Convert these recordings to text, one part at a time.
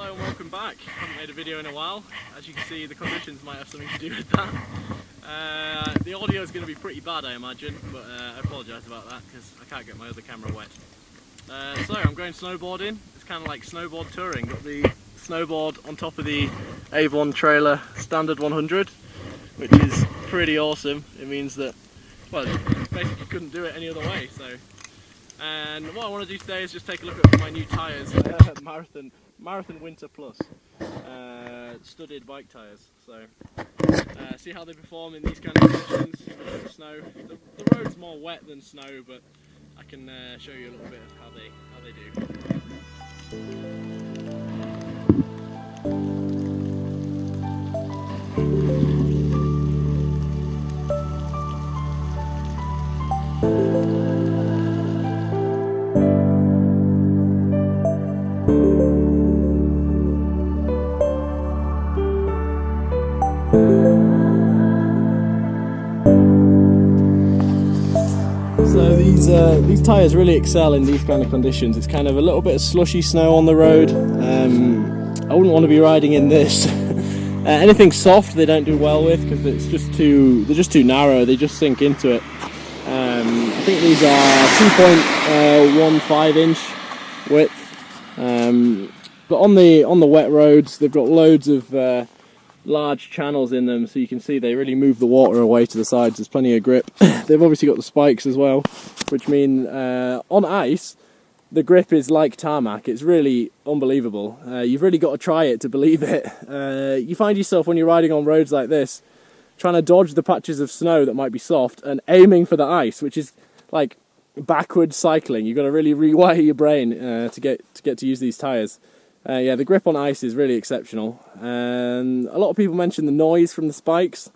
Hello and welcome back. Haven't made a video in a while. As you can see, the conditions might have something to do with that. The audio is going to be pretty bad, I imagine, but I apologise about that because I can't get my other camera wet. So I'm going snowboarding. It's kind of like snowboard touring. Got the snowboard on top of the Aevon Trailer Standard 100, which is pretty awesome. It means that, well, basically couldn't do it any other way. So, and what I want to do today is just take a look at my new tyres, Marathon Winter Plus, studded bike tyres. So, see how they perform in these kind of conditions. Snow. The road's more wet than snow, but I can show you a little bit of how they do. So these tyres really excel in these kind of conditions. It's kind of a little bit of slushy snow on the road. I wouldn't want to be riding in this. Anything soft they don't do well with because they're just too narrow. They just sink into it. I think these are 2.15 inch width. But on the wet roads, they've got loads of large channels in them, so you can see they really move the water away to the sides. There's plenty of grip. They've obviously got the spikes as well, which mean on ice the grip is like tarmac. It's really unbelievable. You've really got to try it to believe it. You find yourself when you're riding on roads like this trying to dodge the patches of snow that might be soft and aiming for the ice, which is like backwards cycling. You've got to really rewire your brain to get to use these tyres. Yeah, the grip on ice is really exceptional, and a lot of people mention the noise from the spikes.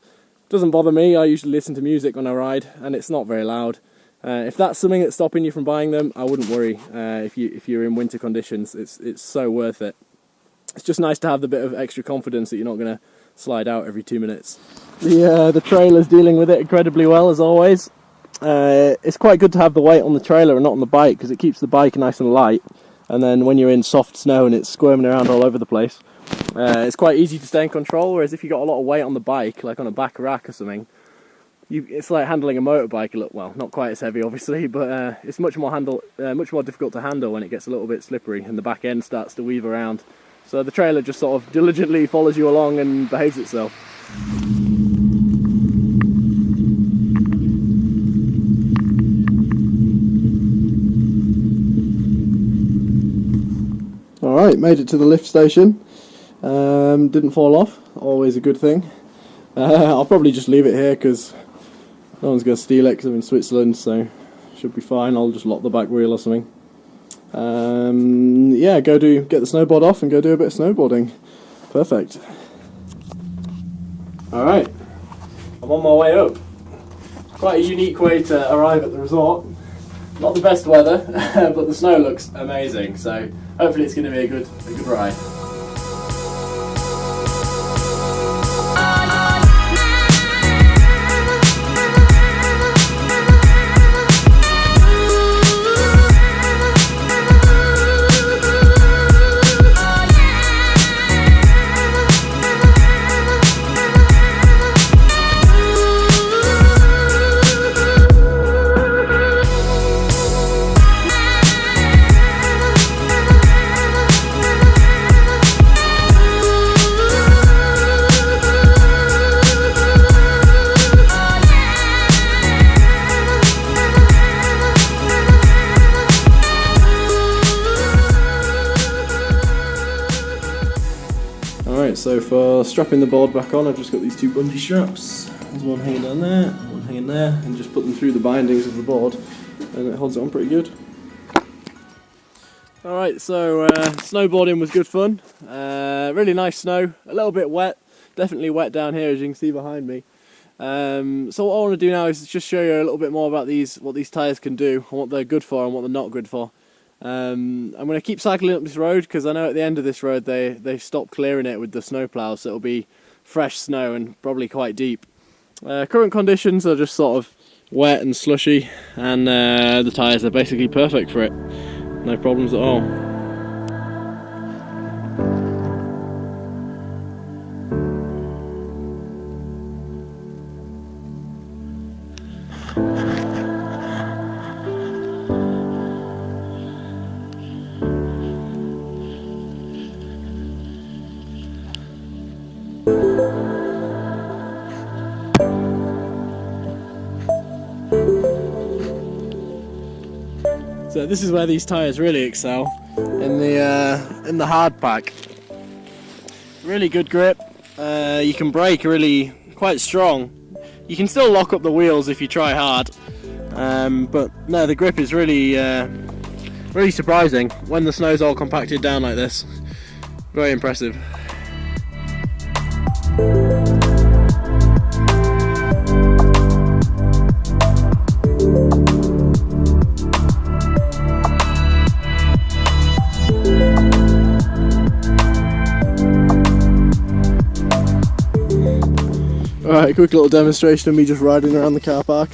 Doesn't bother me. I usually listen to music when I ride, and it's not very loud. If that's something that's stopping you from buying them, I wouldn't worry. If you're in winter conditions, it's so worth it. It's just nice to have the bit of extra confidence that you're not going to slide out every 2 minutes. The trailer's dealing with it incredibly well, as always. It's quite good to have the weight on the trailer and not on the bike, because it keeps the bike nice and light. And then when you're in soft snow and it's squirming around all over the place, it's quite easy to stay in control. Whereas if you've got a lot of weight on the bike, like on a back rack or something, it's like handling a motorbike. Well, not quite as heavy, obviously, but it's much more difficult to handle when it gets a little bit slippery and the back end starts to weave around. So the trailer just sort of diligently follows you along and behaves itself. Alright, made it to the lift station. Didn't fall off, always a good thing. I'll probably just leave it here because no one's going to steal it because I'm in Switzerland, so should be fine. I'll just lock the back wheel or something. Yeah, get the snowboard off and go do a bit of snowboarding. Perfect. Alright, I'm on my way up. Quite a unique way to arrive at the resort. Not the best weather, but the snow looks amazing, so hopefully it's going to be a good ride. Alright, so for strapping the board back on, I've just got these two bungee straps. There's one hanging down there, one hanging there, and just put them through the bindings of the board, and it holds it on pretty good. Alright, so snowboarding was good fun. Really nice snow, a little bit wet, definitely wet down here as you can see behind me. So what I want to do now is just show you a little bit more about what these tyres can do, and what they're good for and what they're not good for. I'm going to keep cycling up this road because I know at the end of this road they stop clearing it with the snowplow, so it'll be fresh snow and probably quite deep. Current conditions are just sort of wet and slushy, and the tyres are basically perfect for it. No problems at all. So this is where these tyres really excel, in the hard pack. Really good grip. You can brake really quite strong. You can still lock up the wheels if you try hard, but no, the grip is really really surprising when the snow's all compacted down like this. Very impressive. Alright, quick little demonstration of me just riding around the car park.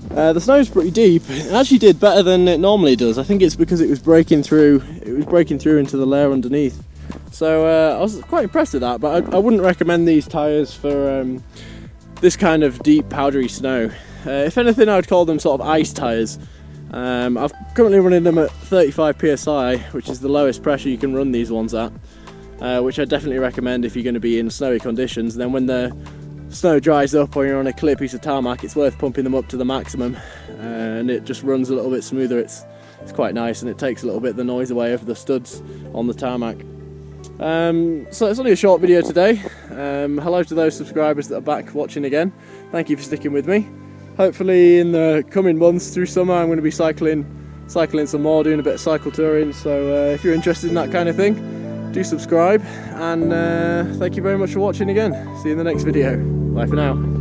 The snow's pretty deep. It actually did better than it normally does. I think it's because it was breaking through into the layer underneath. So I was quite impressed with that, but I wouldn't recommend these tyres for this kind of deep powdery snow. If anything, I would call them sort of ice tyres. I'm currently running them at 35 psi, which is the lowest pressure you can run these ones at, which I definitely recommend if you're going to be in snowy conditions. And then when the snow dries up or you're on a clear piece of tarmac, it's worth pumping them up to the maximum, and it just runs a little bit smoother. It's quite nice, and it takes a little bit of the noise away of the studs on the tarmac. So it's only a short video today. Hello to those subscribers that are back watching again. Thank you for sticking with me. Hopefully in the coming months through summer I'm going to be cycling some more, doing a bit of cycle touring, so if you're interested in that kind of thing, do subscribe, and thank you very much for watching again. See you in the next video. Bye for now.